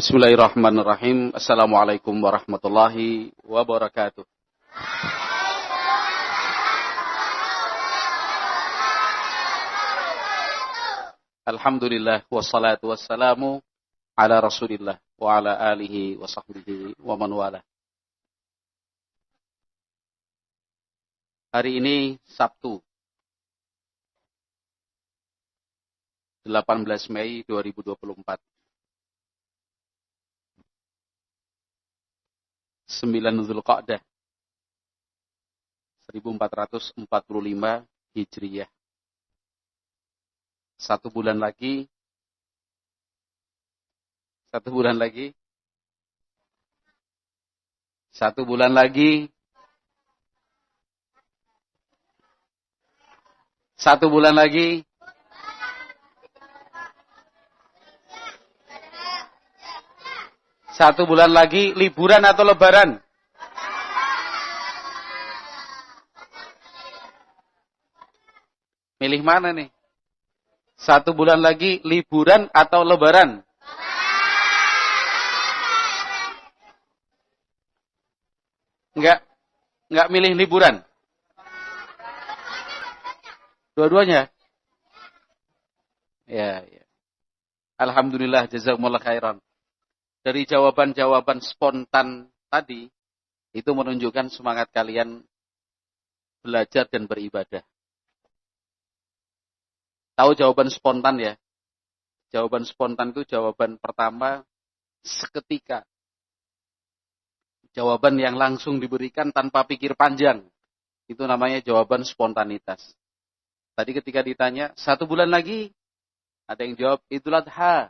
Bismillahirrahmanirrahim. Assalamualaikum warahmatullahi wabarakatuh. Alhamdulillah wassalatu wassalamu ala Rasulillah wa ala alihi wa sahbihi wa man wala. Hari ini Sabtu 18 Mei 2024. 9 Zulqa'dah 1445 Hijriyah. Satu bulan lagi. Satu bulan lagi. Satu bulan lagi. Satu bulan lagi liburan atau lebaran? Milih mana nih? Satu bulan lagi liburan atau lebaran? Enggak milih liburan? Dua-duanya? Ya. Alhamdulillah, jazakumullah khairan. Dari jawaban-jawaban spontan tadi, itu menunjukkan semangat kalian belajar dan beribadah. Tahu jawaban spontan ya? Jawaban spontan itu jawaban pertama seketika. Jawaban yang langsung diberikan tanpa pikir panjang. Itu namanya jawaban spontanitas. Tadi ketika ditanya, 1 bulan lagi, ada yang jawab Idul Adha.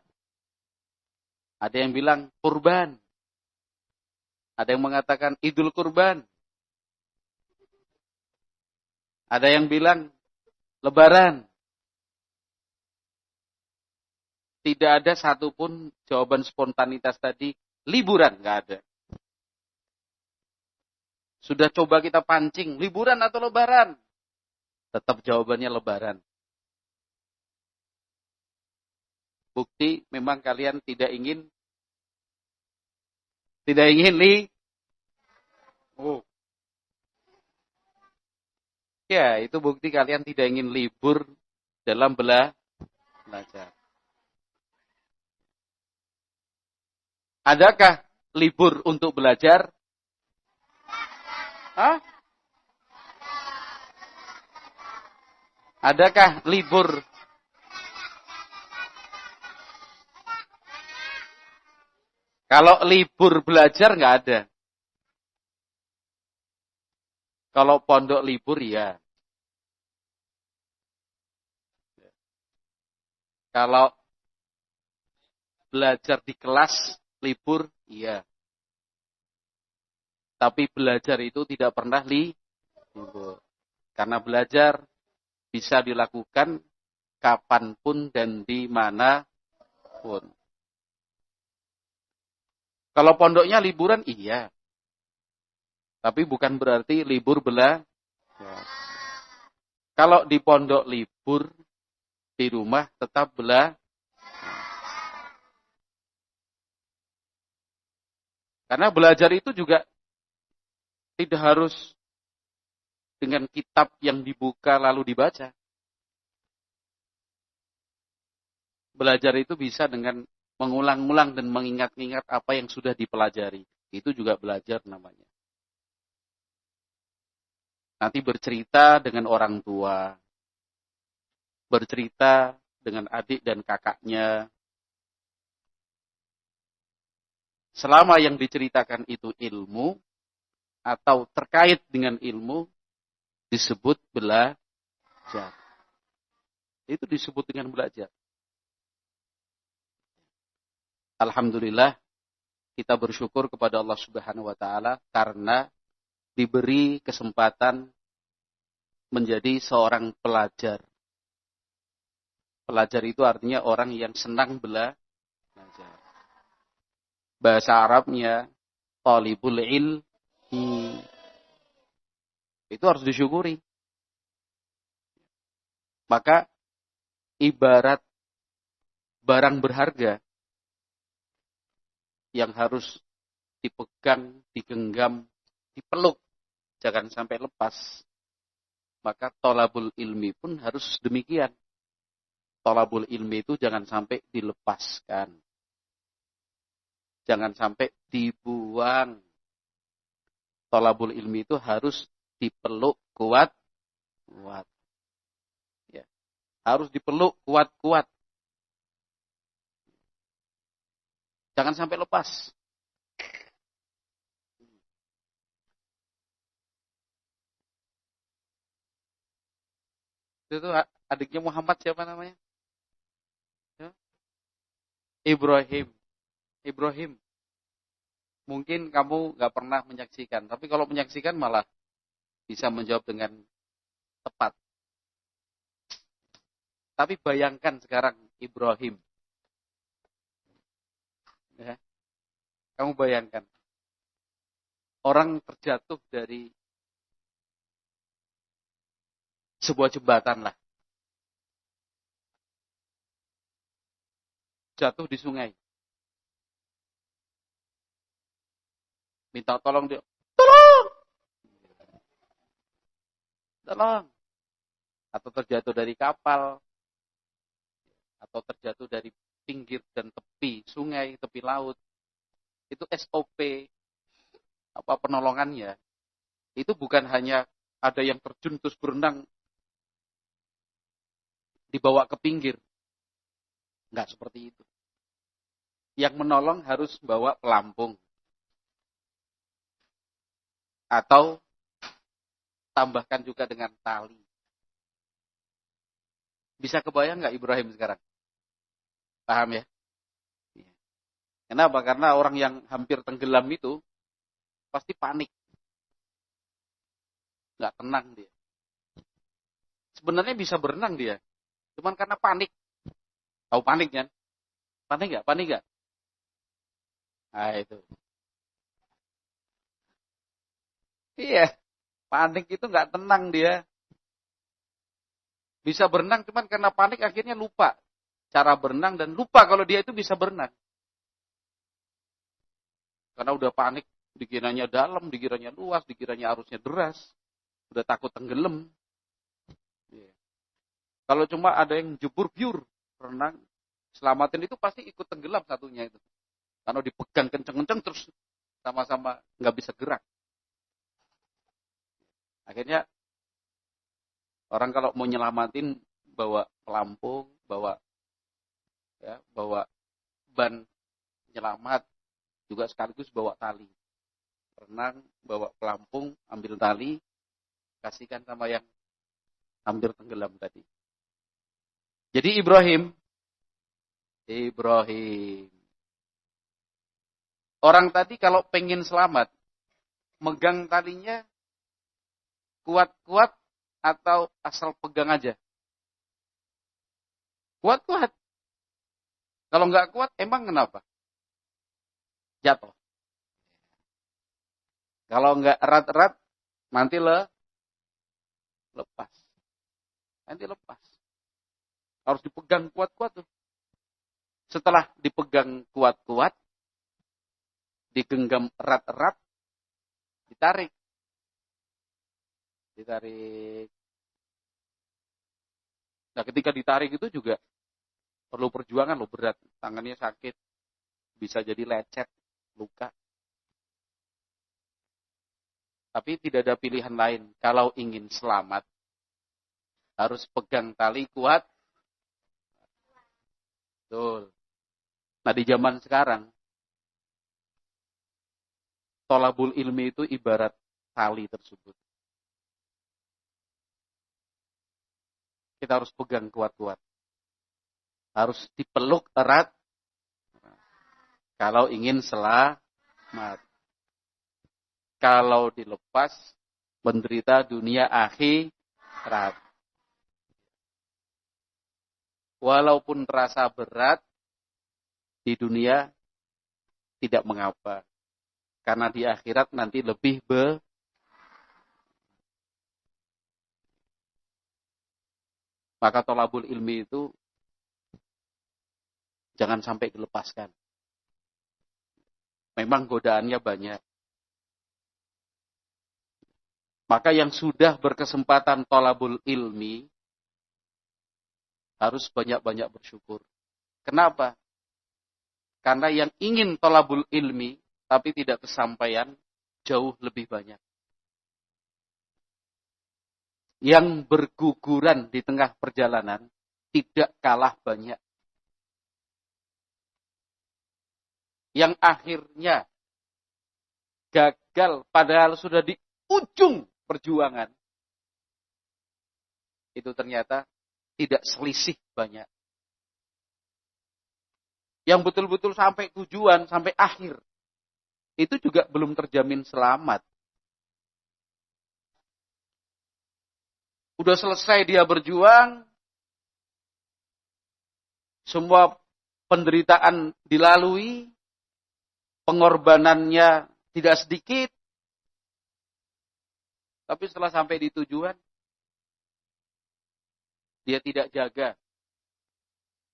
Ada yang bilang kurban. Ada yang mengatakan Idul Kurban. Ada yang bilang Lebaran. Tidak ada satupun jawaban spontanitas tadi liburan, nggak ada. Sudah coba kita pancing, liburan atau lebaran? Tetap jawabannya lebaran. Bukti memang kalian tidak ingin Ya, itu bukti kalian tidak ingin libur dalam belajar. Adakah libur untuk belajar? Hah? Adakah libur? Kalau libur belajar nggak ada. Kalau pondok libur ya. Kalau belajar di kelas libur iya. Tapi belajar itu tidak pernah libur. Karena belajar bisa dilakukan kapanpun dan dimanapun. Kalau pondoknya liburan, iya. Tapi bukan berarti libur belajar. Kalau di pondok libur, di rumah tetap belajar. Karena belajar itu juga tidak harus dengan kitab yang dibuka lalu dibaca. Belajar itu bisa dengan mengulang-ulang dan mengingat-ingat apa yang sudah dipelajari. Itu juga belajar namanya. Nanti bercerita dengan orang tua. Bercerita dengan adik dan kakaknya. Selama yang diceritakan itu ilmu atau terkait dengan ilmu, disebut belajar. Itu disebut dengan belajar. Alhamdulillah, kita bersyukur kepada Allah Subhanahu wa Ta'ala karena diberi kesempatan menjadi seorang pelajar. Pelajar itu artinya orang yang senang belajar. Bahasa Arabnya talibul ilmi. Itu harus disyukuri. Maka ibarat barang berharga yang harus dipegang, digenggam, dipeluk, jangan sampai lepas. Maka thalabul ilmi pun harus demikian. Thalabul ilmi itu jangan sampai dilepaskan. Jangan sampai dibuang. Thalabul ilmi itu harus dipeluk kuat-kuat. Ya. Harus dipeluk kuat-kuat. Jangan sampai lepas. Itu adiknya Muhammad siapa namanya? Ya? Ibrahim. Ibrahim. Mungkin kamu nggak pernah menyaksikan, tapi kalau menyaksikan malah bisa menjawab dengan tepat. Tapi bayangkan sekarang Ibrahim. Ya. Kamu bayangkan. Orang terjatuh dari sebuah jembatan lah. Jatuh di sungai. Minta tolong dia. Tolong! Tolong! Atau terjatuh dari kapal. Atau terjatuh dari pinggir dan tepi sungai, tepi laut. Itu SOP apa penolongannya. Itu bukan hanya ada yang terjun terus berenang dibawa ke pinggir. Enggak seperti itu. Yang menolong harus bawa pelampung. Atau tambahkan juga dengan tali. Bisa kebayang nggak Ibrahim sekarang? Paham ya? Kenapa? Karena orang yang hampir tenggelam itu pasti panik. Nggak tenang dia. Sebenarnya bisa berenang dia. Cuman karena panik. Tahu panik kan? Panik nggak? Panik nggak? Nah itu. Iya. Panik itu nggak tenang dia. Bisa berenang cuman karena panik akhirnya lupa cara berenang dan lupa kalau dia itu bisa berenang. Karena udah panik, dikiranya dalam, dikiranya luas, dikiranya arusnya deras. Udah takut tenggelam. Yeah. Kalau cuma ada yang jebur biur, renang, selamatin itu pasti ikut tenggelam satunya itu. Karena dipegang kenceng-kenceng terus sama-sama nggak bisa gerak. Akhirnya orang kalau mau nyelamatin bawa pelampung, bawa ban penyelamat, juga sekaligus bawa tali. Renang, bawa pelampung, ambil tali, kasihkan sama yang hampir tenggelam tadi. Jadi Ibrahim. Orang tadi kalau pengen selamat, megang talinya kuat-kuat atau asal pegang aja? Kuat-kuat. Kalau nggak kuat, emang kenapa? Jatuh. Kalau nggak erat-erat, nanti lepas. Nanti lepas. Harus dipegang kuat-kuat tuh. Setelah dipegang kuat-kuat, digenggam erat-erat, ditarik. Nah, ketika ditarik itu juga perlu perjuangan loh, berat. Tangannya sakit. Bisa jadi lecet, luka. Tapi tidak ada pilihan lain. Kalau ingin selamat, harus pegang tali kuat. Betul. Nah, di zaman sekarang, thalabul ilmi itu ibarat tali tersebut. Kita harus pegang kuat-kuat. Harus dipeluk erat. Kalau ingin selamat. Kalau dilepas, menderita dunia akhirat. Walaupun terasa berat, di dunia tidak mengapa. Karena di akhirat nanti lebih Maka thalabul ilmi itu jangan sampai dilepaskan. Memang godaannya banyak. Maka yang sudah berkesempatan thalabul ilmi harus banyak-banyak bersyukur. Kenapa? Karena yang ingin thalabul ilmi tapi tidak kesampaian jauh lebih banyak. Yang berguguran di tengah perjalanan tidak kalah banyak. Yang akhirnya gagal padahal sudah di ujung perjuangan. Itu ternyata tidak selisih banyak. Yang betul-betul sampai tujuan, sampai akhir. Itu juga belum terjamin selamat. Udah selesai dia berjuang, semua penderitaan dilalui, pengorbanannya tidak sedikit, tapi setelah sampai di tujuan, dia tidak jaga,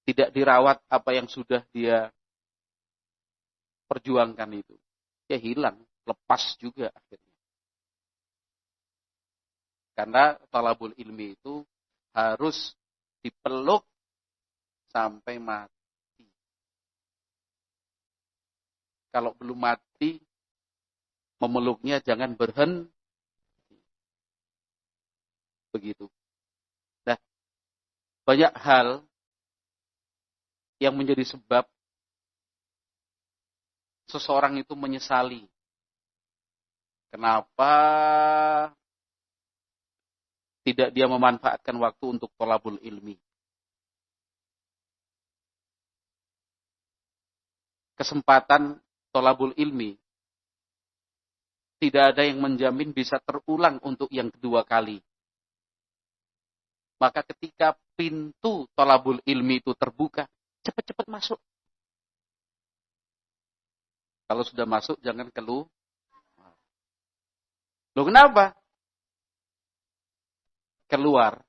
tidak dirawat apa yang sudah dia perjuangkan itu. Ya hilang, lepas juga akhirnya. Karena thalabul ilmi itu harus dipeluk sampai mati. Kalau belum mati, memeluknya jangan berhenti. Begitu. Nah, banyak hal yang menjadi sebab seseorang itu menyesali. Kenapa tidak dia memanfaatkan waktu untuk thalabul ilmi? Kesempatan thalabul ilmi tidak ada yang menjamin bisa terulang untuk yang kedua kali. Maka ketika pintu thalabul ilmi itu terbuka, cepat-cepat masuk. Kalau sudah masuk jangan keluar. Loh kenapa? Keluar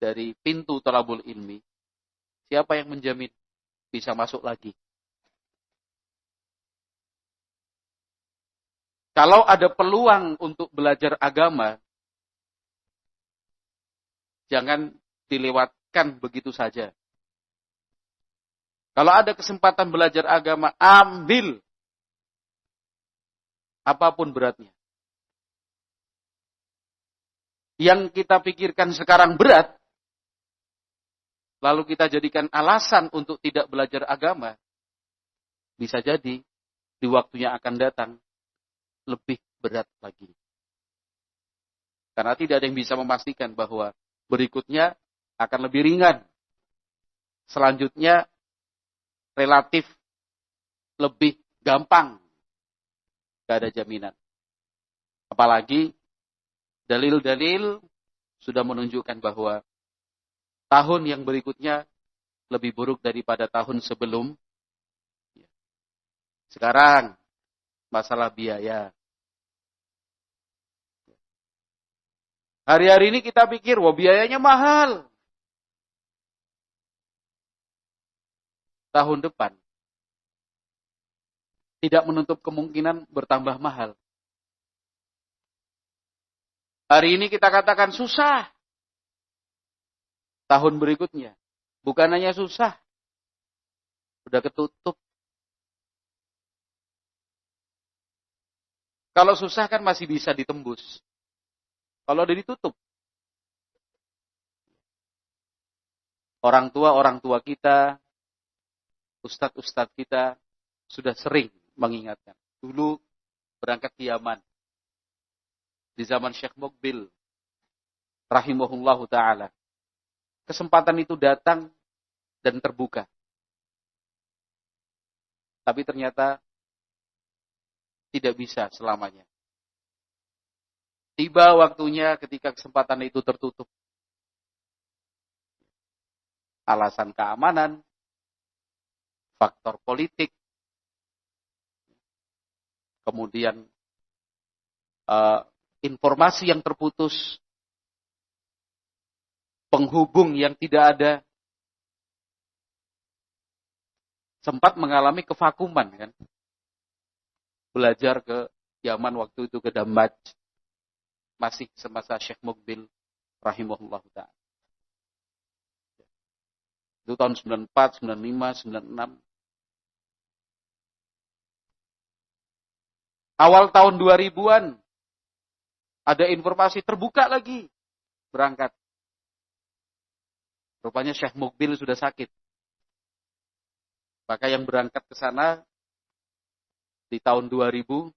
dari pintu thalabul ilmi, siapa yang menjamin bisa masuk lagi? Kalau ada peluang untuk belajar agama, jangan dilewatkan begitu saja. Kalau ada kesempatan belajar agama, ambil apapun beratnya. Yang kita pikirkan sekarang berat, lalu kita jadikan alasan untuk tidak belajar agama, bisa jadi di waktunya akan datang lebih berat lagi. Karena tidak ada yang bisa memastikan bahwa berikutnya akan lebih ringan. Selanjutnya relatif lebih gampang. Tidak ada jaminan. Apalagi dalil-dalil sudah menunjukkan bahwa tahun yang berikutnya lebih buruk daripada tahun sebelum. Sekarang, masalah biaya. Hari-hari ini kita pikir, wah biayanya mahal. Tahun depan, tidak menutup kemungkinan bertambah mahal. Hari ini kita katakan susah. Tahun berikutnya, bukan hanya susah, sudah ketutup. Kalau susah kan masih bisa ditembus. Kalau udah ditutup, orang tua kita, ustadz-ustadz kita sudah sering mengingatkan. Dulu berangkat ke Yaman, di zaman Syekh Muqbil, rahimahullahu ta'ala. Kesempatan itu datang dan terbuka. Tapi ternyata tidak bisa selamanya. Tiba waktunya ketika kesempatan itu tertutup. Alasan keamanan, faktor politik, kemudian informasi yang terputus, penghubung yang tidak ada, sempat mengalami kevakuman kan. belajar ke Yaman waktu itu, ke Damaj. Masih semasa Syekh Muqbil rahimahullah ta'ala. Itu tahun 94, 95, 96. Awal tahun 2000-an ada informasi terbuka lagi berangkat. Rupanya Syekh Muqbil sudah sakit. Maka yang berangkat ke sana di tahun 2000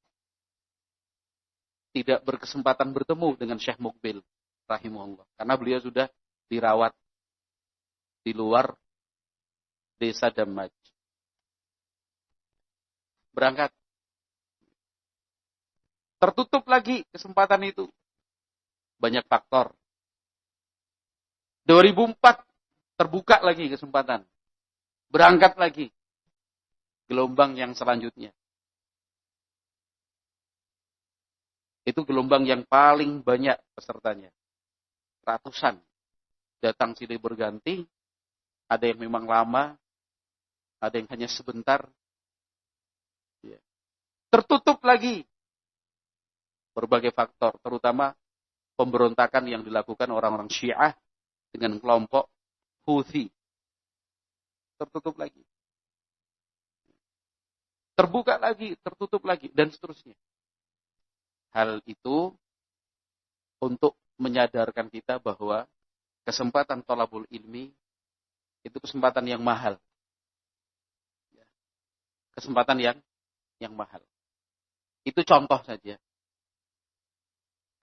tidak berkesempatan bertemu dengan Syekh Muqbil rahimahullah. Karena beliau sudah dirawat di luar desa Damaj. Berangkat. Tertutup lagi kesempatan itu. Banyak faktor. 2004 terbuka lagi kesempatan. Berangkat lagi. Gelombang yang selanjutnya. Itu gelombang yang paling banyak pesertanya. Ratusan. Datang silih berganti. Ada yang memang lama. Ada yang hanya sebentar. Tertutup lagi. Berbagai faktor, terutama pemberontakan yang dilakukan orang-orang Syiah dengan kelompok Houthi. Tertutup lagi. Terbuka lagi, tertutup lagi, dan seterusnya. Hal itu untuk menyadarkan kita bahwa kesempatan thalabul ilmi itu kesempatan yang mahal. Kesempatan yang mahal. Itu contoh saja.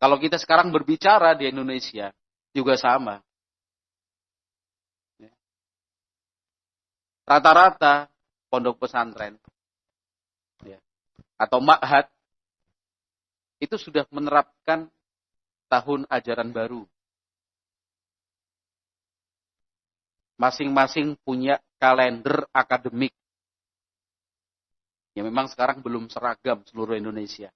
Kalau kita sekarang berbicara di Indonesia, juga sama. Rata-rata pondok pesantren atau ma'had itu sudah menerapkan tahun ajaran baru. Masing-masing punya kalender akademik. Ya memang sekarang belum seragam seluruh Indonesia.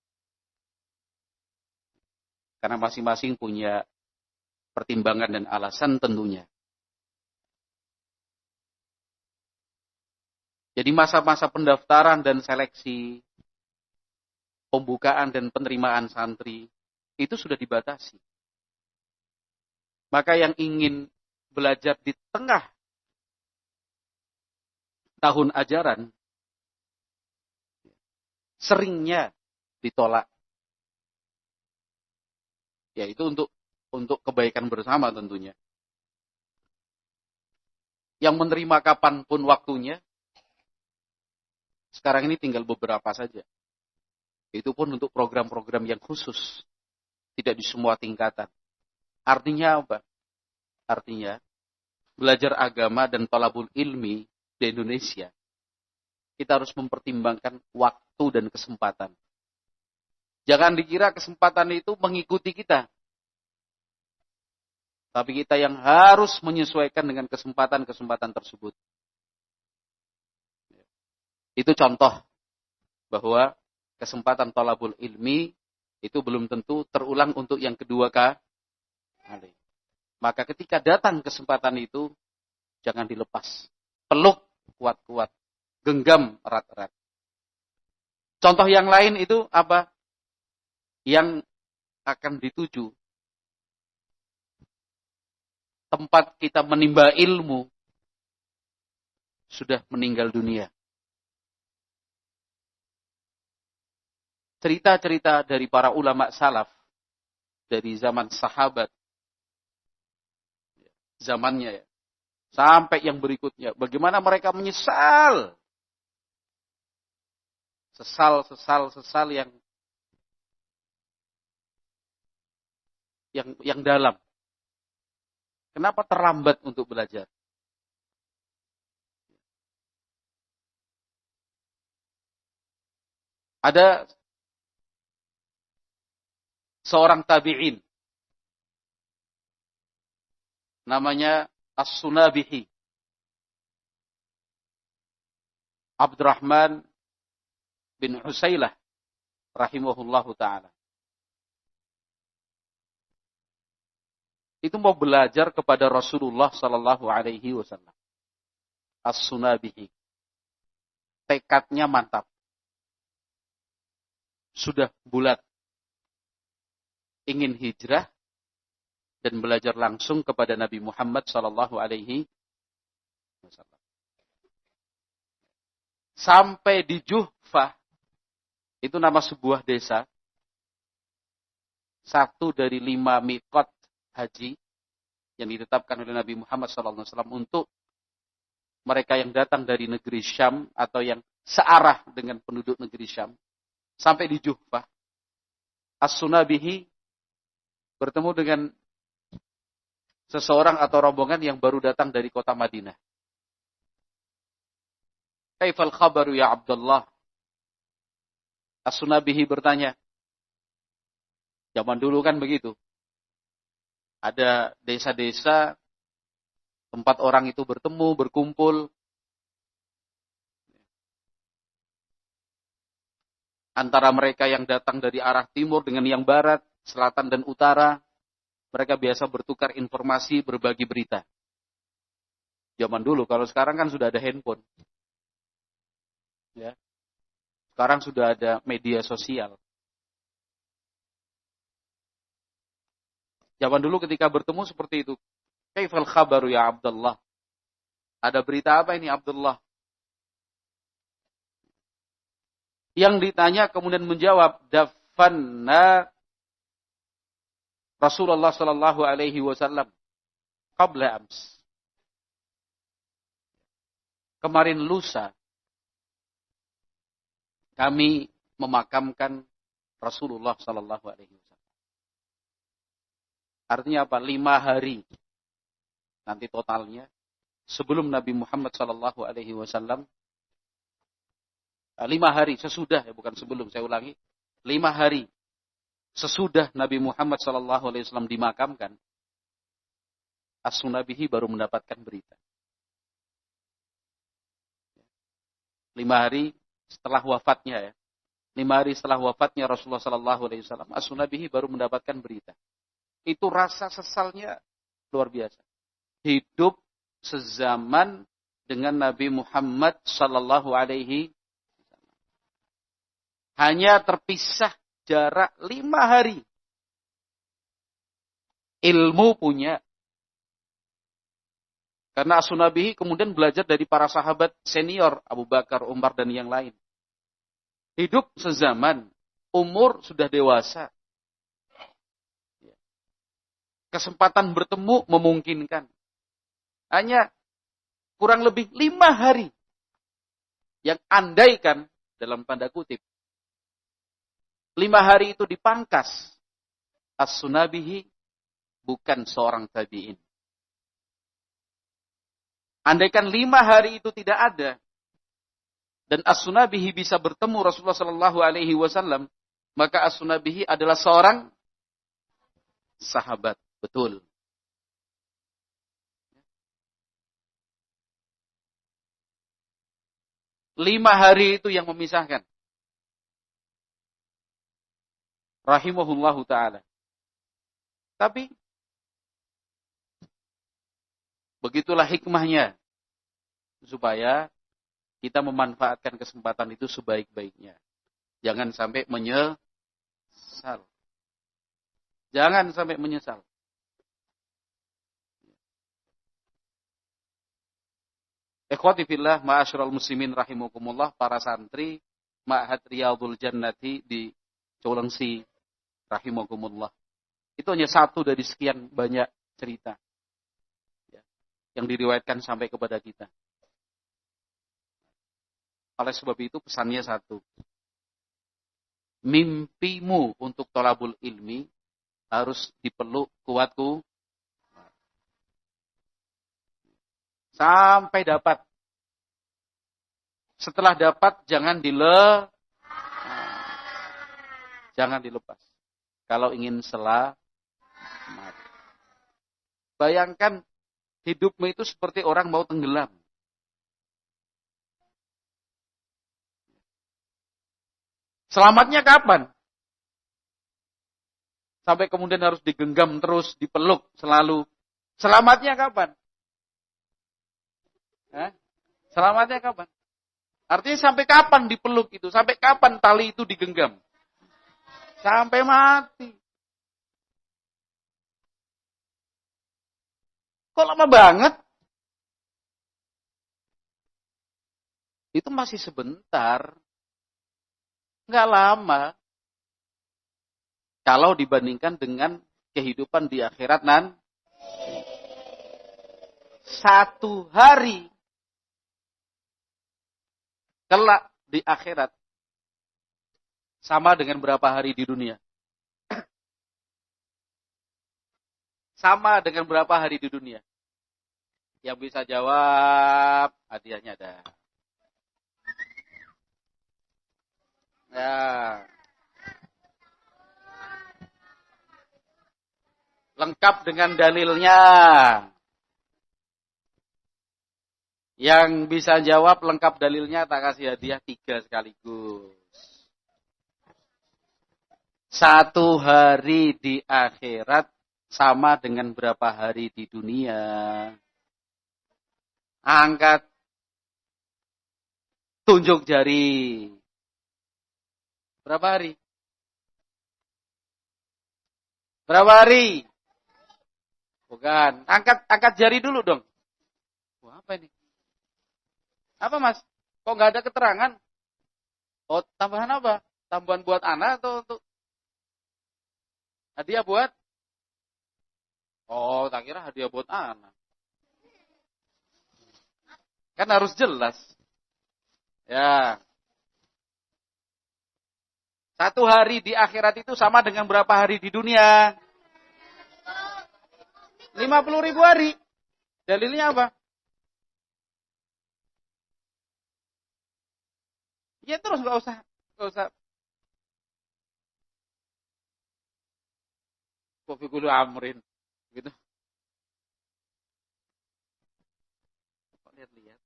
Karena masing-masing punya pertimbangan dan alasan tentunya. Jadi masa-masa pendaftaran dan seleksi, pembukaan dan penerimaan santri, itu sudah dibatasi. Maka yang ingin belajar di tengah tahun ajaran, seringnya ditolak. Ya itu untuk kebaikan bersama tentunya. Yang menerima kapanpun waktunya, sekarang ini tinggal beberapa saja. Itu pun untuk program-program yang khusus. Tidak di semua tingkatan. Artinya apa? Artinya, belajar agama dan thalabul ilmi di Indonesia, kita harus mempertimbangkan waktu dan kesempatan. Jangan dikira kesempatan itu mengikuti kita. Tapi kita yang harus menyesuaikan dengan kesempatan-kesempatan tersebut. Itu contoh bahwa kesempatan thalabul ilmi itu belum tentu terulang untuk yang kedua kali. Maka ketika datang kesempatan itu, jangan dilepas. Peluk kuat-kuat. Genggam erat-erat. Contoh yang lain itu apa? Yang akan dituju. Tempat kita menimba ilmu sudah meninggal dunia. Cerita-cerita dari para ulama salaf, dari zaman sahabat, zamannya ya, sampai yang berikutnya, bagaimana mereka menyesal. Sesal yang dalam. Kenapa terlambat untuk belajar? Ada seorang tabi'in. Namanya As-Sunabihi. Abdurrahman bin Husaylah. Rahimahullahu ta'ala. Itu mau belajar kepada Rasulullah sallallahu alaihi wasallam. As-Sunabihi. Tekadnya mantap. sudah bulat ingin hijrah dan belajar langsung kepada Nabi Muhammad sallallahu alaihi wasallam. Sampai di Juhfah, itu nama sebuah desa, 1 dari 5 miqat haji yang ditetapkan oleh Nabi Muhammad sallallahu alaihi wasallam untuk mereka yang datang dari negeri Syam atau yang searah dengan penduduk negeri Syam. Sampai di Juhfah, As-Sunabihi bertemu dengan seseorang atau rombongan yang baru datang dari kota Madinah. Kaifal khabaru ya Abdullah? As-Sunabihi bertanya. Zaman dulu kan begitu. Ada desa-desa tempat orang itu bertemu, berkumpul. Antara mereka yang datang dari arah timur dengan yang barat, selatan dan utara. Mereka biasa bertukar informasi, berbagi berita. Zaman dulu, kalau sekarang kan sudah ada handphone. Ya. Sekarang sudah ada media sosial. Zaman dulu ketika bertemu seperti itu. Kaifal khabaru ya Abdullah? Ada berita apa ini Abdullah? Yang ditanya kemudian menjawab, dafanna Rasulullah sallallahu alaihi wasallam qabla ams. Kemarin lusa kami memakamkan Rasulullah sallallahu alaihi wasallam. Artinya apa? 5 hari nanti totalnya sebelum Nabi Muhammad sallallahu alaihi wasallam, 5 hari sesudah, ya bukan sebelum, saya ulangi, 5 hari sesudah Nabi Muhammad sallallahu alaihi wasallam dimakamkan, As-Sunabihi baru mendapatkan berita. 5 hari setelah wafatnya, ya. 5 hari setelah wafatnya Rasulullah sallallahu alaihi wasallam, As-Sunabihi baru mendapatkan berita. Itu rasa sesalnya luar biasa. Hidup sezaman dengan Nabi Muhammad sallallahu alaihi wasallam. Hanya terpisah jarak 5 hari. Ilmu punya. Karena As-Sunabihi kemudian belajar dari para sahabat senior, Abu Bakar, Umar, dan yang lain. Hidup sezaman. Umur sudah dewasa. Kesempatan bertemu memungkinkan. Hanya kurang lebih 5 hari. Yang andaikan, dalam tanda kutip, 5 hari itu dipangkas, As-Sunabihi bukan seorang tabi'in. Andaikan 5 hari itu tidak ada, dan As-Sunabihi bisa bertemu Rasulullah sallallahu alaihi wasallam, maka As-Sunabihi adalah seorang sahabat, betul. 5 hari itu yang memisahkan. Rahimahullahu ta'ala. Tapi, begitulah hikmahnya. Supaya kita memanfaatkan kesempatan itu sebaik-baiknya. Jangan sampai menyesal. Jangan sampai menyesal. Ikhwati fillah, ma'asyiral muslimin rahimakumullah, para santri Ma'had Riyadhul Jannati di Culengsi rahimakumullah. Itu hanya satu dari sekian banyak cerita yang diriwayatkan sampai kepada kita. Oleh sebab itu pesannya satu. Mimpimu untuk thalabul ilmi harus dipeluk kuatku sampai dapat. Setelah dapat jangan dilepas. Kalau ingin selamat. Bayangkan hidupmu itu seperti orang mau tenggelam. Selamatnya kapan? Sampai kemudian harus digenggam terus, dipeluk selalu. Selamatnya kapan? Selamatnya kapan? Artinya sampai kapan dipeluk itu? Sampai kapan tali itu digenggam? Sampai mati. Kok lama banget? Itu masih sebentar. Nggak lama. Kalau dibandingkan dengan kehidupan di akhirat nanti. 1 hari kelak di akhirat sama dengan berapa hari di dunia? Sama dengan berapa hari di dunia? Yang bisa jawab, hadiahnya ada. Ya. Lengkap dengan dalilnya. Yang bisa jawab lengkap dalilnya tak kasih hadiah 3 sekaligus. 1 hari di akhirat sama dengan berapa hari di dunia. Angkat. Tunjuk jari. Berapa hari? Berapa hari? Bukan. Angkat jari dulu dong. Wah, apa ini? Apa mas? Kok nggak ada keterangan? Oh, tambahan apa? Tambahan buat anak atau untuk hadiah buat? Oh, tak kira hadiah buat anak. Kan harus jelas. Ya. 1 hari di akhirat itu sama dengan berapa hari di dunia? 50.000 hari. Dalilnya apa? Ya terus nggak usah. Kopi kudu amrin, gitu. Lihat.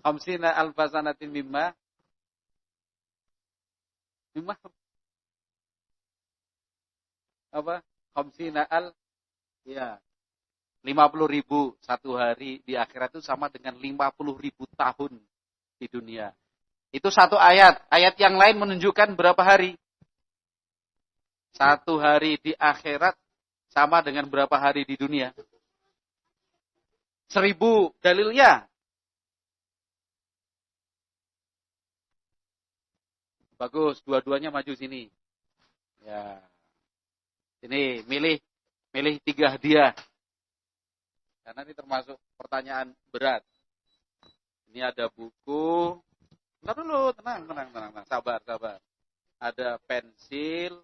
Khamsina alfasanatin mimma apa? Khamsina ya 50.000 1 hari di akhirat itu sama dengan 50.000 tahun di dunia. Itu 1 ayat. Ayat yang lain menunjukkan berapa hari? 1 hari di akhirat sama dengan berapa hari di dunia? 1000. Dalilnya? Bagus, dua-duanya maju sini. Ya. Ini milih 3 hadiah. Karena ini termasuk pertanyaan berat. Ini ada buku. Bentar dulu, tenang. Sabar. Ada pensil,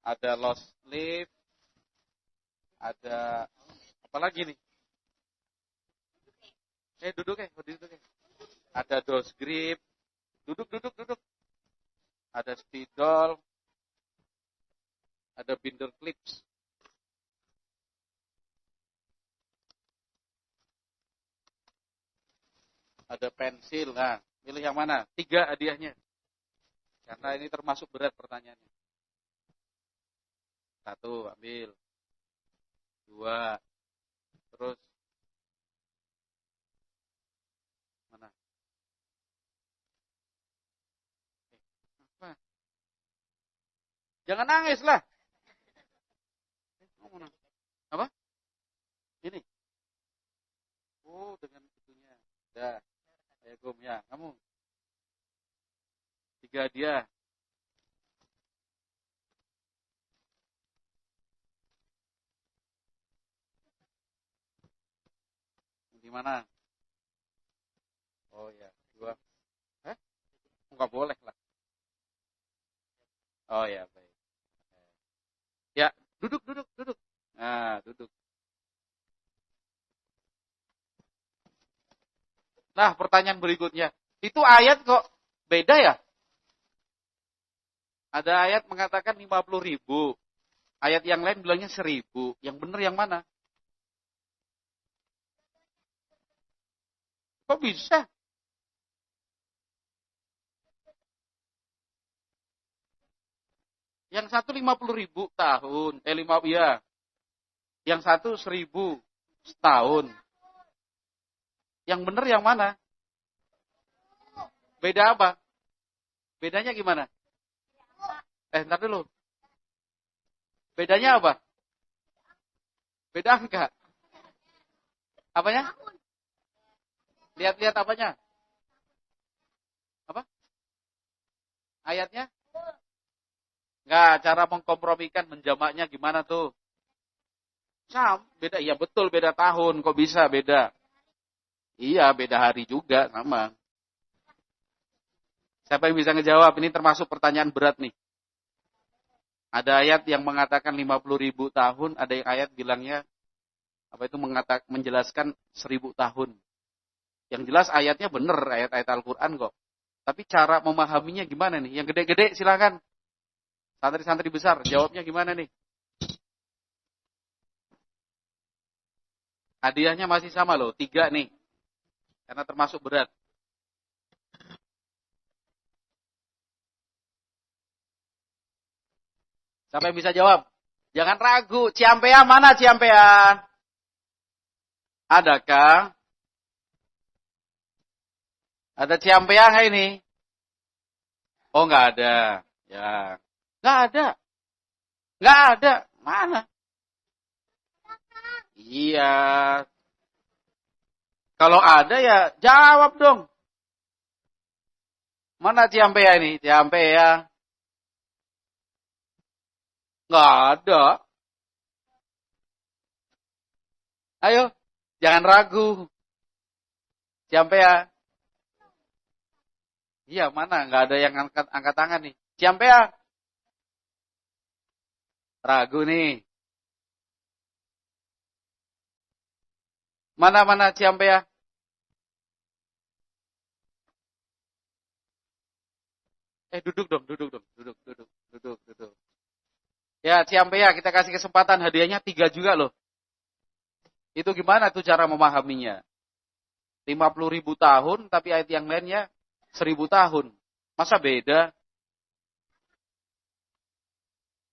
ada lost leaf, ada apa lagi nih? Duduk. Ada dos grip. Duduk. Ada spidol. Ada binder clips. Ada pensil. Nah, pilih yang mana? 3 hadiahnya. Karena ini termasuk berat pertanyaannya. 1, ambil. 2. Terus. Mana? Apa? Jangan nangis lah. Apa? Ini. Oh, dengan itunya. Dah. Ayo Gom ya, kamu. 3 hadiah. Di mana? Oh ya, 2. Enggak boleh lah. Oh ya, baik. Ya, duduk. Nah, duduk. Nah, pertanyaan berikutnya. Itu ayat kok beda ya? Ada ayat mengatakan 50.000. Ayat yang lain bilangnya 1.000. Yang benar yang mana? Kok bisa? Yang satu 50.000 tahun. Ya. Yang satu 1.000 setahun. Yang benar yang mana? Beda apa? Bedanya gimana? Ntar dulu. Bedanya apa? Beda angka. Apanya? Lihat-lihat apanya? Apa? Ayatnya? Enggak, cara mengkompromikan menjamaknya gimana tuh? Beda, iya betul beda tahun, kok bisa beda? Iya, beda hari juga, sama. Siapa yang bisa ngejawab? Ini termasuk pertanyaan berat nih. Ada ayat yang mengatakan 50.000 tahun, ada yang ayat bilangnya menjelaskan 1.000 tahun. Yang jelas ayatnya benar, ayat-ayat Al-Quran kok. Tapi cara memahaminya gimana nih? Yang gede-gede silakan. Santri-santri besar, jawabnya gimana nih? Hadiahnya masih sama loh, 3 nih. Karena termasuk berat. Siapa yang bisa jawab? Jangan ragu. Ciampea mana Ciampea? Adakah? Ada Ciampea nggak ini? Oh nggak ada. Ya, nggak ada. Nggak ada. Mana? Iya. Kalau ada ya jawab dong. Mana Ciampea ini? Ciampea. Nggak ada. Ayo, jangan ragu. Ciampea. Iya, mana? Nggak ada yang angkat tangan nih. Ciampea. Ragu nih. Mana Ciampea? Duduk dong, duduk dong. Duduk. Ya, Ciampea, kita kasih kesempatan, hadiahnya 3 juga loh. Itu gimana tuh cara memahaminya? 50.000 tahun, tapi ayat yang lainnya 1.000 tahun. Masa beda?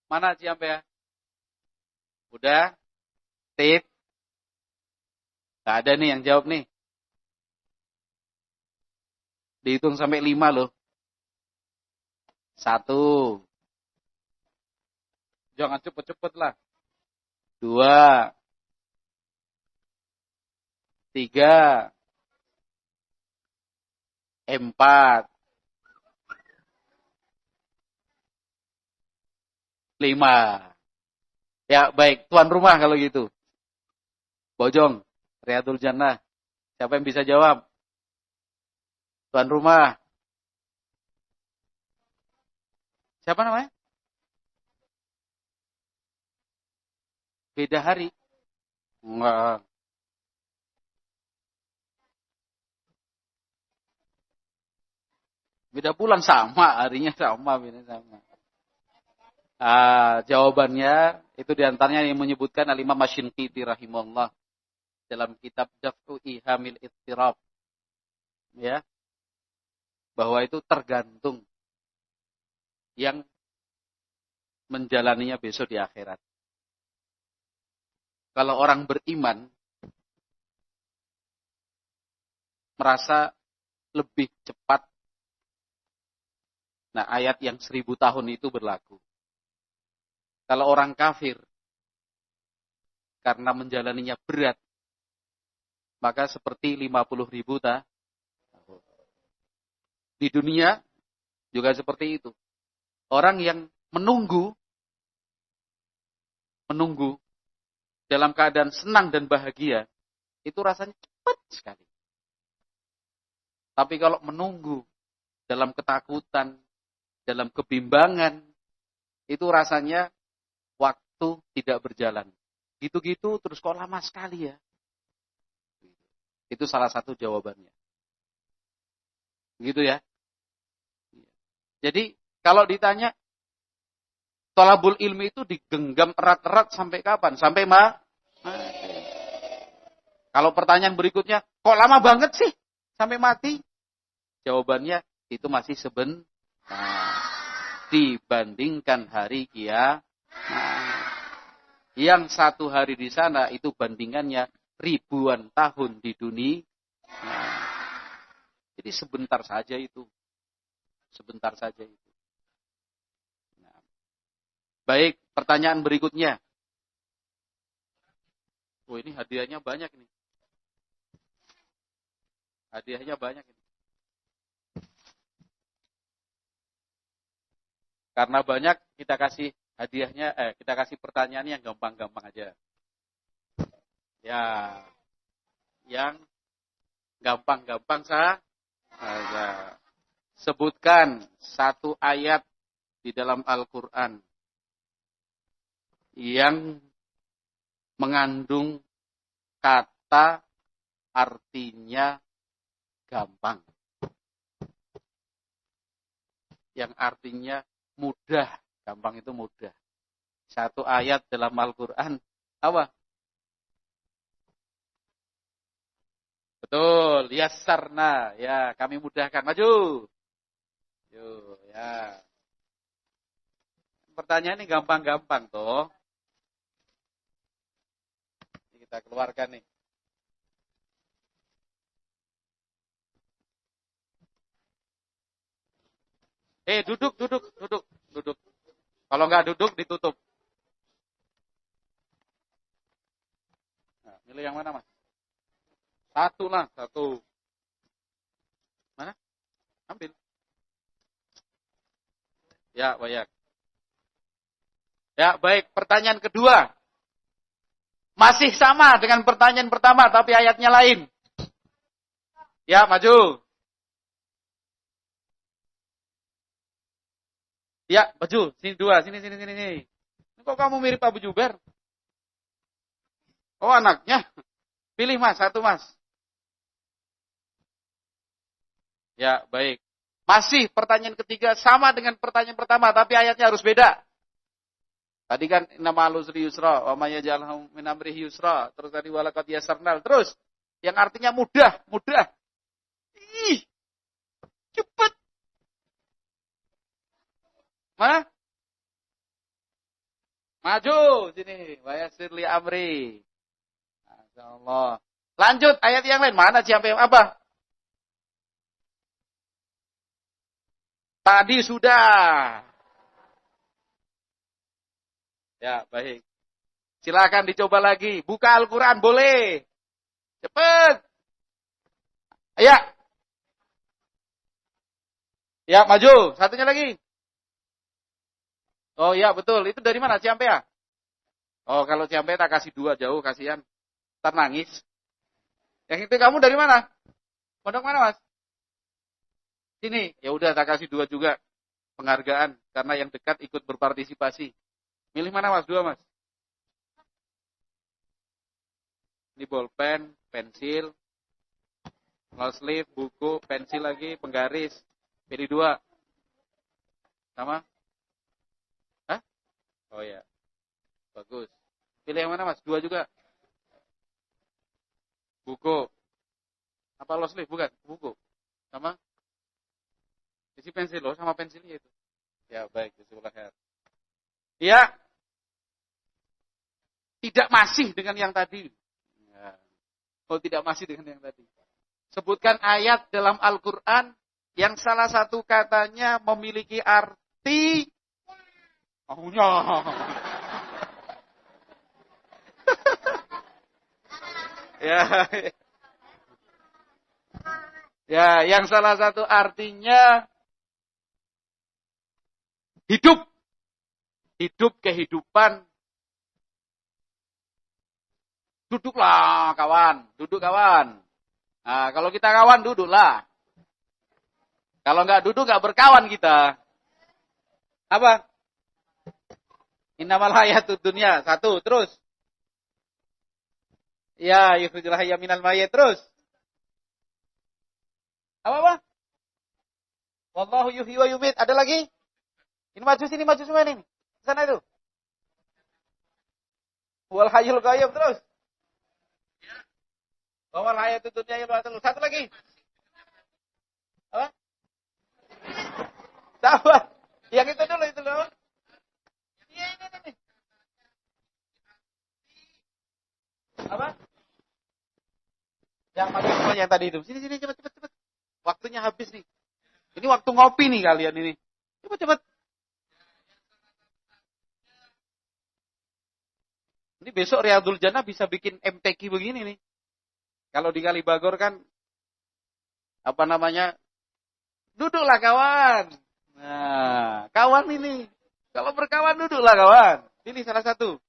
Mana Ciampea? Udah? Tip? Gak ada nih yang jawab nih. Dihitung sampai 5 loh. 1. Jangan cepet-cepet lah. 2. 3. 4. 5. Ya baik, tuan rumah kalau gitu. Bojong, Riyadul Jannah. Siapa yang bisa jawab? Tuan rumah. Siapa namanya? Beda hari. Enggak. Beda bulan sama, harinya sama, beda sama. Jawabannya itu diantaranya yang menyebutkan Al-Imam Asy-Shinqiti rahimahullah dalam kitab Daf'u Ihamil Ittirab. Ya. Bahwa itu tergantung yang menjalaninya besok di akhirat. Kalau orang beriman merasa lebih cepat, nah ayat yang 1.000 tahun itu berlaku. Kalau orang kafir karena menjalaninya berat, maka seperti 50.000 tahun. Di dunia juga seperti itu. Orang yang menunggu dalam keadaan senang dan bahagia, itu rasanya cepat sekali. Tapi kalau menunggu dalam ketakutan, dalam kebimbangan, itu rasanya waktu tidak berjalan. Gitu-gitu terus kok lama sekali ya. Itu salah satu jawabannya. Gitu ya. Jadi kalau ditanya, thalabul ilmi itu digenggam erat-erat sampai kapan? Sampai mati. Kalau pertanyaan berikutnya, kok lama banget sih sampai mati? Jawabannya itu masih sebentar. Dibandingkan hari kiamat. Yang 1 hari di sana itu bandingannya ribuan tahun di dunia. Jadi sebentar saja itu. Sebentar saja itu. Baik, pertanyaan berikutnya. Oh, ini hadiahnya banyak ini. Hadiahnya banyak ini. Karena banyak, kita kasih hadiahnya, kita kasih pertanyaan yang gampang-gampang aja. Ya, yang gampang-gampang saja. Sebutkan satu ayat di dalam Al-Quran yang mengandung kata artinya gampang. Yang artinya mudah. Gampang itu mudah. Satu ayat dalam Al-Quran. Apa? Betul. Yassarna. Ya, kami mudahkan. Maju. Yuk, ya. Pertanyaan ini gampang-gampang toh. Ini kita keluarkan nih. Duduk. Kalau nggak duduk, ditutup. Nah, milih yang mana, Mas? Satu lah, satu. Mana? Ambil. Ya, banyak. Ya, baik. Pertanyaan kedua. Masih sama dengan pertanyaan pertama, tapi ayatnya lain. Ya, maju. Ya, maju. Sini dua. Sini. Ini kok kamu mirip Abu Juber? Oh, anaknya. Pilih, Mas. Satu, Mas. Ya, baik. Masih pertanyaan ketiga sama dengan pertanyaan pertama, tapi ayatnya harus beda. Tadi kan nama al-usri yusra, wa may yaj'alhu min amrihi yusra. Terus tadi walaqad yasarnal. Terus yang artinya mudah. Ih. Cepat. Mana? Maju sini, wa yassir li amri. Masyaallah. Lanjut ayat yang lain. Mana sampai apa? Tadi sudah. Ya, baik. Silakan dicoba lagi. Buka Al-Quran, boleh. Cepat. Ya. Ya, maju. Satunya lagi. Oh iya, betul. Itu dari mana? Ciampea? Oh, kalau Ciampea tak kasih 2 jauh, kasihan. Ntar nangis. Yang itu kamu dari mana? Pondok mana, Mas? Sini. Ya udah, tak kasih 2 juga. Penghargaan. Karena yang dekat ikut berpartisipasi. Milih mana, Mas? 2, Mas. Ini bolpen, pensil, long sleeve, buku, pensil lagi, penggaris. Pilih 2. Sama? Hah? Oh ya. Bagus. Pilih yang mana, Mas? 2 juga. Buku. Apa long sleeve? Bukan. Buku. Sama? Isi pensil loh, sama pensilnya itu. Ya, baik. Bismillahirrahmanirrahim. Ya. Tidak masih dengan yang tadi. Ya. Oh, tidak masih dengan yang tadi. Sebutkan ayat dalam Al-Quran yang salah satu katanya memiliki arti maunya. Ya. Ya, yang salah satu artinya hidup. Hidup kehidupan. Duduklah kawan, duduk kawan. Nah, kalau kita kawan duduklah. Kalau nggak duduk nggak berkawan kita. Apa? Innamal hayatud dunya. 1, terus. Ya, yukhrijul hayya minal mayyit, terus. Apa? Wallahu yuhyi wa yumiit. Ada lagi? Ini maju sini, maju semua ini. Sana itu. Wal hayyul qayyum, terus. Wal hayatud dunya ya. Satu lagi. Apa? Sabar. Yang itu dulu, itu dulu. Iya, ini. Apa? Yang maju yang tadi itu. Sini, cepat. Waktunya habis nih. Ini waktu ngopi nih kalian ini. Cepat. Ini besok Riyadul Jannah bisa bikin MTQ begini nih. Kalau di Kalibagor kan, apa namanya, duduklah kawan. Nah, kawan ini. Kalau berkawan duduklah kawan. Pilih salah satu.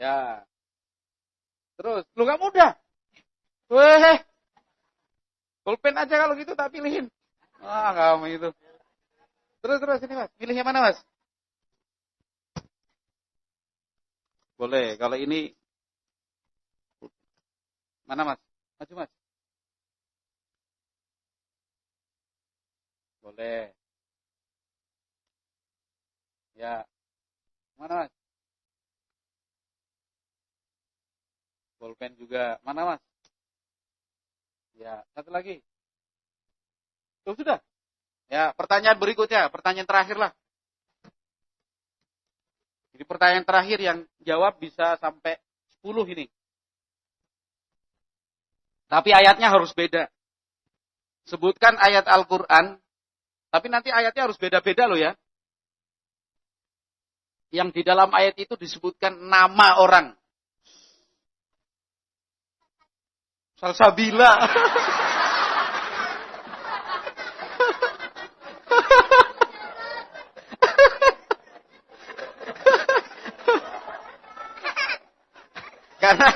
Ya. Terus, lu gak mudah. Weh, pulpen aja kalau gitu tak pilihin. Wah, kamu itu. Terus, ini mas. Pilih yang mana mas? Boleh, kalau ini. Mana mas? Maju mas. Boleh. Ya. Mana mas? Pulpen juga. Mana mas? Ya, satu lagi. Tuh sudah. Ya, pertanyaan berikutnya. Pertanyaan terakhir lah. Jadi pertanyaan terakhir yang jawab bisa sampai 10 ini. Tapi ayatnya harus beda. Sebutkan ayat Al-Quran. Tapi nanti ayatnya harus beda-beda loh ya. Yang di dalam ayat itu disebutkan nama orang. Salsabila. Karena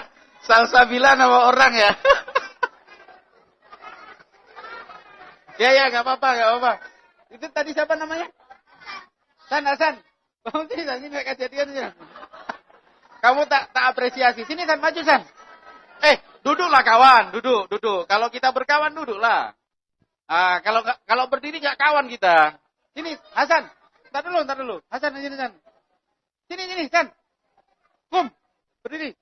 Salsabila nama orang ya. Ya, nggak apa-apa. Itu tadi siapa namanya? Hasan. Kamu sini nggak kejadian ya. Kamu tak apresiasi. Sini San, maju San. Duduklah kawan, duduk. Kalau kita berkawan duduklah. Kalau berdiri nggak kawan kita. Sini Hasan. Entar dulu. Hasan sini San. Sini San. Berdiri.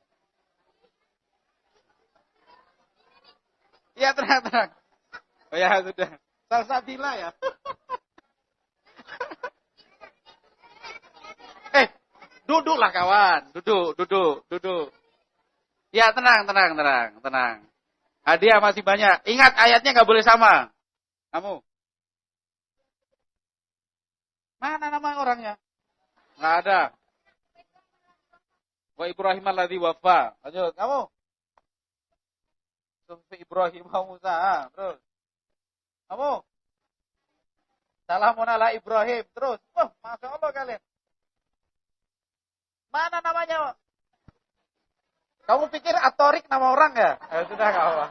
Iya tenang. Oh ya sudah. Salsabila ya. Duduklah kawan. Duduk. Ya tenang. Hadiah masih banyak. Ingat ayatnya nggak boleh sama. Kamu. Mana nama orangnya? Nggak ada. Wa Ibrahim alladzi wafa. Lanjut, kamu. Sufi Ibrahim wa Musa. Terus. Kamu. Salamun ala Ibrahim. Terus. Masya Allah kalian. Mana namanya? Kamu pikir Atorik nama orang ya? Sudah nggak apa.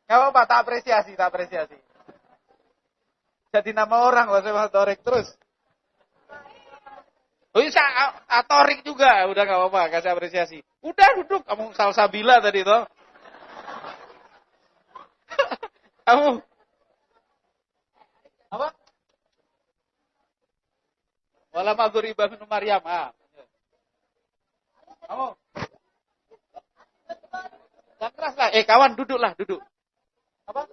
Nggak apa, tak apresiasi. Jadi nama orang maksudnya Atorik terus. Bisa Atorik juga, udah nggak apa, kasih apresiasi. Udah duduk, kamu Salsabila tadi toh. Kamu apa? Wala maghribah min Maryam. Kamu jangan keras lah. Kawan, duduk. Apa?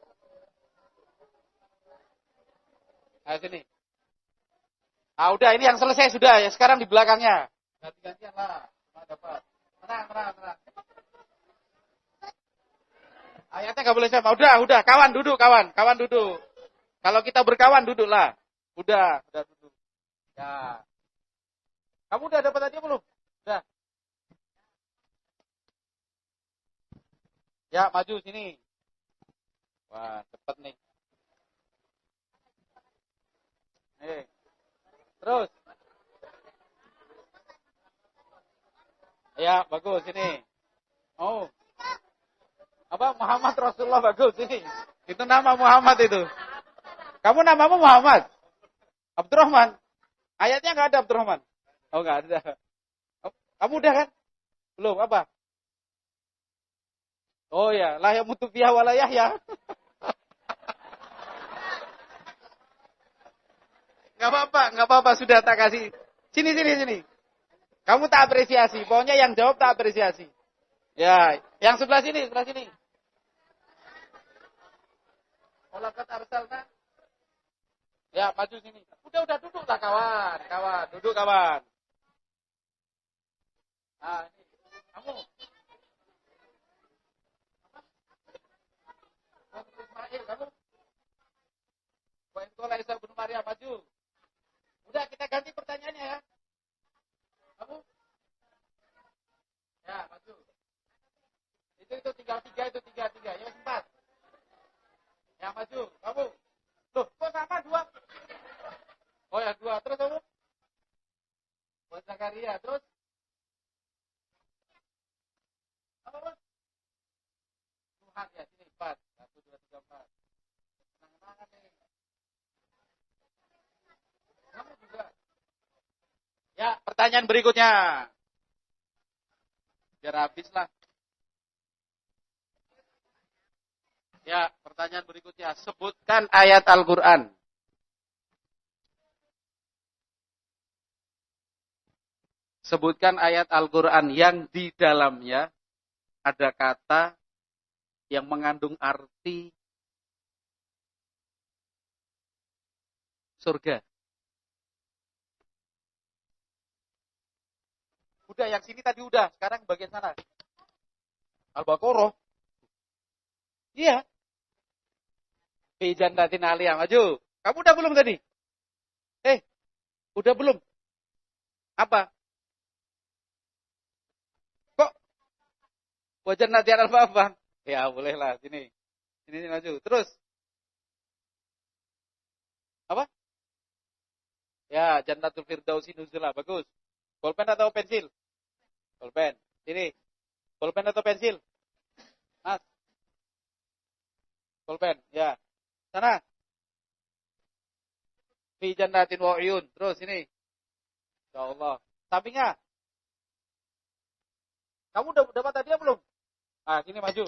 Ayo sini. Udah, ini yang selesai sudah. Ya sekarang di belakangnya. Ganti-gantian lah. Dapat. Tenang. Ayatnya nggak boleh sama. Udah. Kawan duduk. Kalau kita berkawan, duduklah. Udah duduk. Ya. Kamu udah dapat hadiah belum? Udah. Ya, maju sini. Wah, cepet nih. Terus. Ya, bagus sini. Oh. Apa Muhammad Rasulullah bagus sini. Itu nama Muhammad itu. Kamu namamu Muhammad? Abdurrahman. Ayatnya nggak ada Abdurrahman. Oh, nggak ada. Kamu udah kan? Belum apa? Oh ya, la yamutu fiha wa la yahya. Enggak apa-apa, sudah tak kasih. Sini. Kamu tak apresiasi, pokoknya yang jawab tak apresiasi. Ya, yang sebelah sini. Walakat arsalna. Ya, maju sini. Udah duduklah kawan. Duduk kawan. Nah, ini. Kamu. Ismail, kamu. Wa in qala Isa bin Maryam maju. Udah, kita ganti pertanyaannya ya. Yang maju, kamu. Loh, kok sama dua? Oh ya, dua. Terus kamu? Buat Zakaria. Terus? Apa, Bos? Tuhan ya, sini 4. 1, 2, 3, 4. Senang-senangan nih. Kamu juga. Ya, pertanyaan berikutnya. Biar habis lah. Ya, pertanyaan berikutnya. Sebutkan ayat Al-Quran. Sebutkan ayat Al-Quran yang di dalamnya ada kata yang mengandung arti surga. Udah, yang sini tadi udah. Sekarang bagian sana. Al-Baqarah. Iya. Fi jannatin aliyah. Maju. Kamu udah belum tadi? Udah belum? Apa? Kok wajan nanti apa? Ya, bolehlah. Sini. Sini maju. Terus. Apa? Ya, Jannatul Firdausi nuzula. Bagus. Bolpen atau pensil? Bolpen. Sini. Bolpen atau pensil? Mas. Bolpen. Ya. Sana. Fi jannatin wa uyun. Terus sini. Insyaallah. Sampingnya. Kamu udah dapat tadi belum? Ah, sini maju.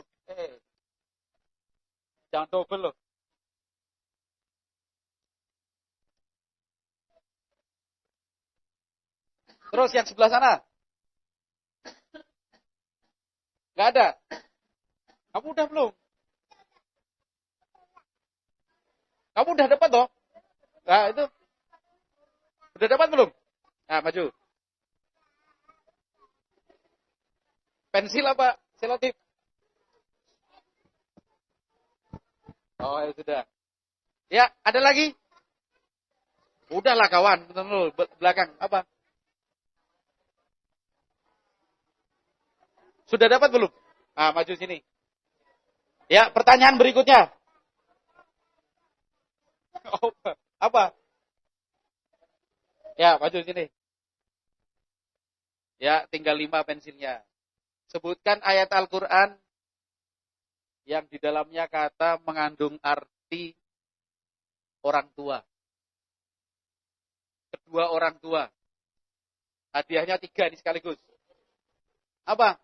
Jangan double loh. Terus yang sebelah sana. Enggak ada. Kamu udah belum? Kamu udah dapat toh? Nah, itu. Udah dapat belum? Nah, maju. Pensil apa? Selotip? Oh, ya sudah. Ya, ada lagi? Udahlah kawan, bentar dulu, belakang. Apa? Sudah dapat belum? Ah, maju sini. Ya, pertanyaan berikutnya. Apa? Ya, maju sini. Ya, tinggal 5 pensilnya. Sebutkan ayat Al-Quran yang di dalamnya kata mengandung arti orang tua. Kedua orang tua. Hadiahnya 3 ini sekaligus. Apa?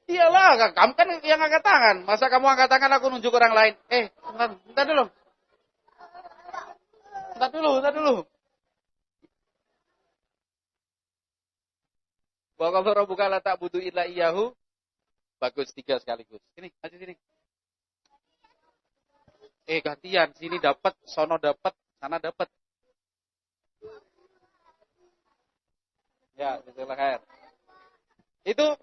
Iyalah, kamu kan yang angkat tangan. Masa kamu angkat tangan aku nunjuk orang lain? Bentar dulu. Bentar dulu. Wa qala rabbuka la ta'budu illa iyyahu. Bagus, 3 sekaligus. Sini, maju sini. Gantian, sini dapat, sono dapat, sana dapat. Ya, bismillah. Itu.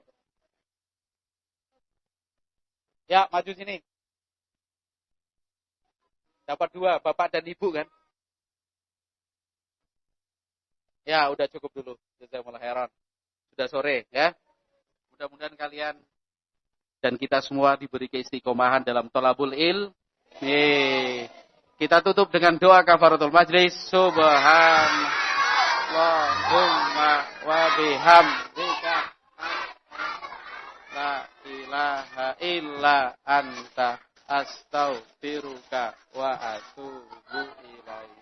Ya, maju sini. Dapat 2, bapak dan ibu kan? Ya, udah cukup dulu. Jazakumullah khairan. Sudah sore, ya. Mudah-mudahan kalian dan kita semua diberi keistiqomahan dalam thalabul ilm. Kita tutup dengan doa kafaratul majlis. Subhanallahumma wa bihamdika la ilaha illa anta astaghfiruka wa atubu ilaik.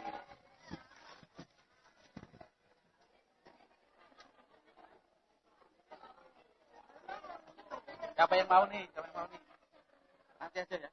Siapa yang mau nih? Nanti aja ya.